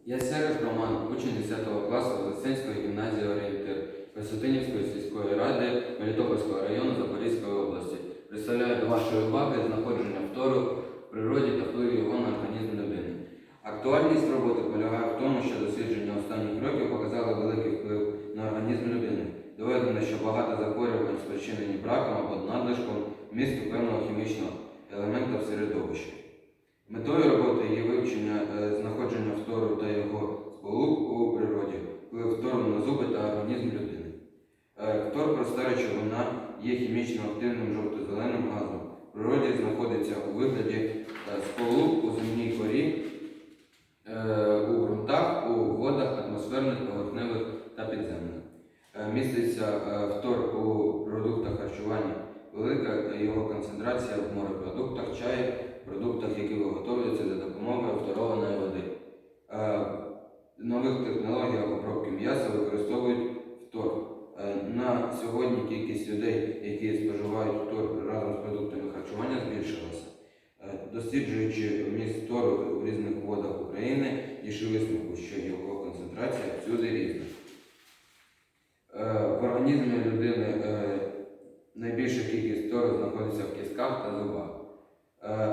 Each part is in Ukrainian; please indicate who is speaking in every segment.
Speaker 1: Я Серед Роман, учень 10 класу Вознесенської гімназії «Орієнтир» Костянтинівської сільської ради Мелітопольського району Запорізької області. Представляю до вашої уваги знаходження фтору в природі та впливу його на організм людини. Актуальність роботи полягає в тому, що дослідження останніх років показали великий вплив на організм людини. Доведено, що багато захворювань спричинені браком або надлишком вмісту певного хімічного елемента в середовищі. Метою роботи є вивчення знаходження фтору та його сполук у природі, вплив фтору на зуби та організм людини. Фтор – проста речовина, є хімічно активним жовто-зеленим газом. В природі знаходиться у вигляді сполук у земній корі, у ґрунтах, у водах атмосферних, поверхневих та підземних. Міститься фтор у продуктах харчування, велика його концентрація в морепродуктах, чаї, продуктах, які виготовлюються за допомогою фторованої води. В нових технологіях обробки м'яса використовують фтор. На сьогодні кількість людей, які споживають фтор разом з продуктами харчування, збільшилася. Досліджуючи вміст фтору у різних водах України, дійшли висновку, що його концентрація всюди різна. В організмі людини найбільша кількість фтору знаходиться в кістках та зубах.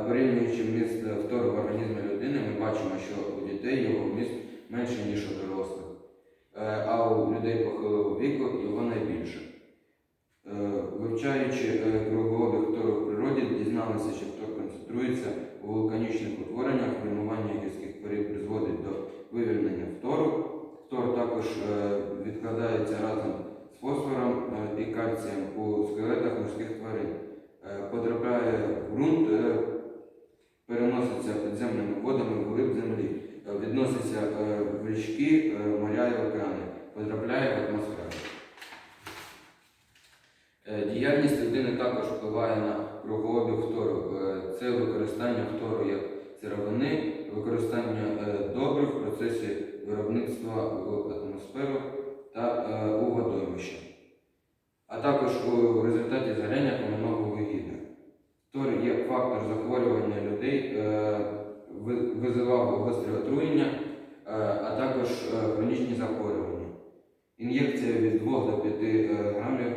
Speaker 1: Порівнюючи вміст фтору в організмі людини, ми бачимо, що у дітей його вміст менше, ніж у дорослих, а у людей похилого віку його найбільше. Вивчаючи кругообіг фтору в природі, дізналися, що фтор концентрується у вулканічних утвореннях, формування гірських порід призводить до вивільнення фтору. Фтор також відкладається разом з фосфором і кальцієм у скелетах морських тварин. Потрапляє в ґрунт, переноситься підземними водами вглиб землі, відноситься в річки, моря і океани, потрапляє в атмосферу. Діяльність людини також впливає на кругообіг фтору. Це використання фтору як сировини, використання добрив в процесі виробництва в атмосферу та у водоймища, а також у результаті згоряння кам'яного вугілля. Фтор є фактор захворювання людей, визивав гострі отруєння, а також хронічні захворювання. Ін'єкція від 2 до 5 грамів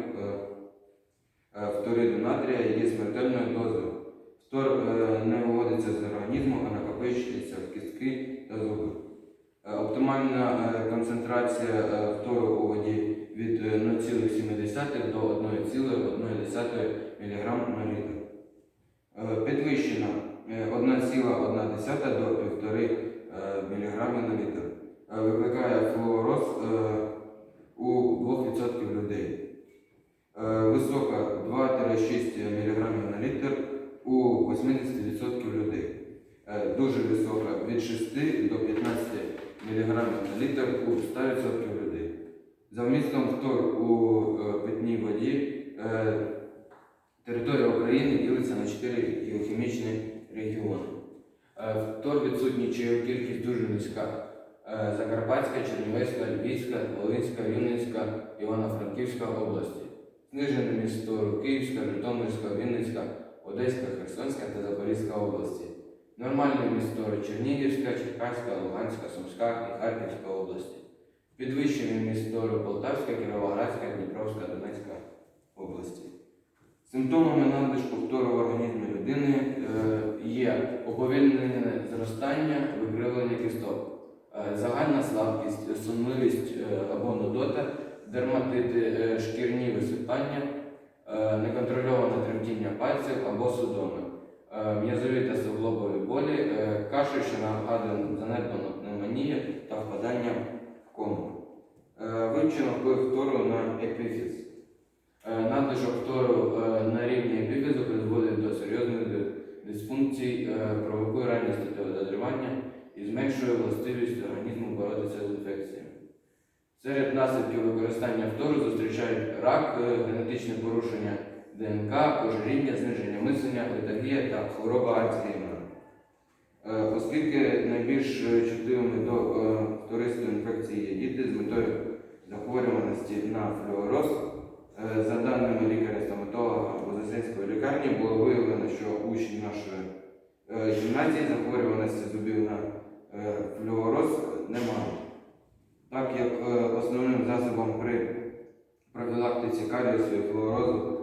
Speaker 1: фториду натрія є смертельною дозою. Фтор не виводиться з організму, а накопичується в кістки та зуби. Оптимальна концентрація фтору у воді від 0,7 до 1,1 мг на літр. Підвищена 1,1 до 1,5 мг на літр. Викликає флуороз у 2% людей. Висока 2-6 мг на літр у 80% людей. Дуже висока від 6 до 15 мг на літр у 100% людей. За вмістом фтор у питній воді територія України ділиться на 4 геохімічні регіони. Фтор відсутній, чи його кількість дуже низька. Закарпатська, Чернівецька, Львівська, Волинська, Рівненська, Івано-Франківська області. Знижений вміст фтору Київська, Житомирська, Вінницька, Одеська, Херсонська та Запорізька області. Нормальний вміст фтору Чернігівська, Черкаська, Луганська, Сумська і Харківська області. Підвищений вміст фтору Полтавська, Кіровоградська, Дніпровська, Донецька області. Симптомами надлишку фтору в організмі людини є уповільнене зростання, викривлення кісток, загальна слабкість, сонливість або нудота, дерматити, шкірні висипання, неконтрольоване тремтіння пальців або судоми, м'язові та суглобові болі, кашель, що нагадує занедбану пневмонію та впадання в кому. Вивчено вплив фтору на епіфіз. Надлишок фтору на рівні епіфізу призводить до серйозних дисфункцій, провокує раннє статеве дозрівання і зменшує властивість організму боротися з інфекціями. Серед наслідків використання фтору зустрічають рак, генетичне порушення ДНК, ожиріння, зниження мислення, летаргія та хвороба Альцгеймера. Оскільки найбільш чутливими до фтористої інфекції є діти, з метою захворюваності на флюороз, за даними лікаря-стоматолога Вознесенської лікарні, було виявлено, що учні нашої гімназії захворюваності зубів на флюороз немає. Так як основним засобом при профілактиці карієсу і флюорозу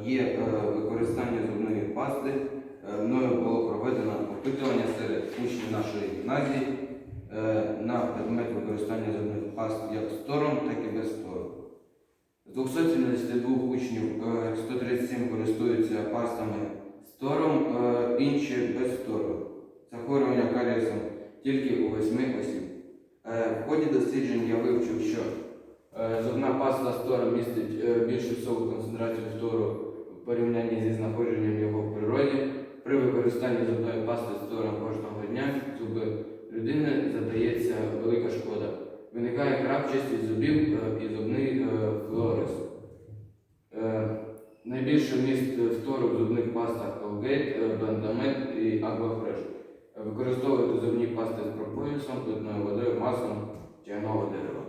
Speaker 1: є використання зубної пасти, мною було проведено опитування серед учнів нашої гімназії на предмет використання зубних паст як з тором, так і без тору. З 272 учнів 137 користуються пастами з тором, інші без тору. Захворювання карієсом тільки у 8 осіб. В ході досліджень я вивчив, що зубна паста з тором містить більшу високу концентрацію фтору в порівнянні зі знаходженням його в природі. При використанні зубної пасти з тором кожного дня зуби людини задається велика шкода. Виникає крапчастість зубів і зубний флюороз. Найбільший вміст фтору в зубних пастах Colgate, Bendamid і Aquafresh. Використовуйте зубні пасти з прополісом, питною водою, маслом чайного дерева.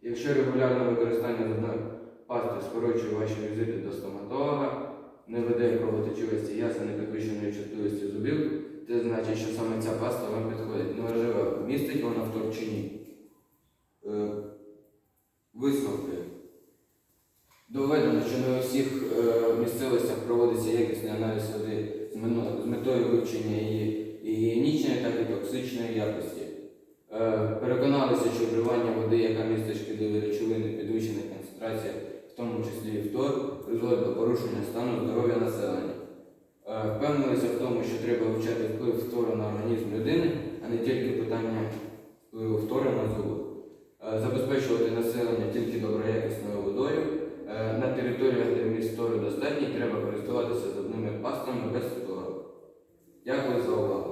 Speaker 1: Якщо регулярне використання зубної пасти скорочує ваші візити до стоматолога, не веде кровотечивості ясен і підвищеної чутливості зубів, це значить, що саме ця паста вам підходить. Неважливо, містить вона фтор чи ні. Висновки. Доведено, що не у всіх місцевостях проводиться якісний аналіз води з метою вивчення її гігієнічної, так і токсичної якості. Переконалися, що вживання води, яка містить шкідливі речовини підвищених концентрацій, в тому числі і фтор, призводить до порушення стану здоров'я населення. Впевнилися в тому, що треба вивчати вплив фтору на організм людини, а не тільки питання впливу фтору на зуби. Забезпечувати населення тільки доброякісною водою. На територіях, де вміст фтору достатній, треба користуватися зубними пастами без фтору. Дякую за увагу.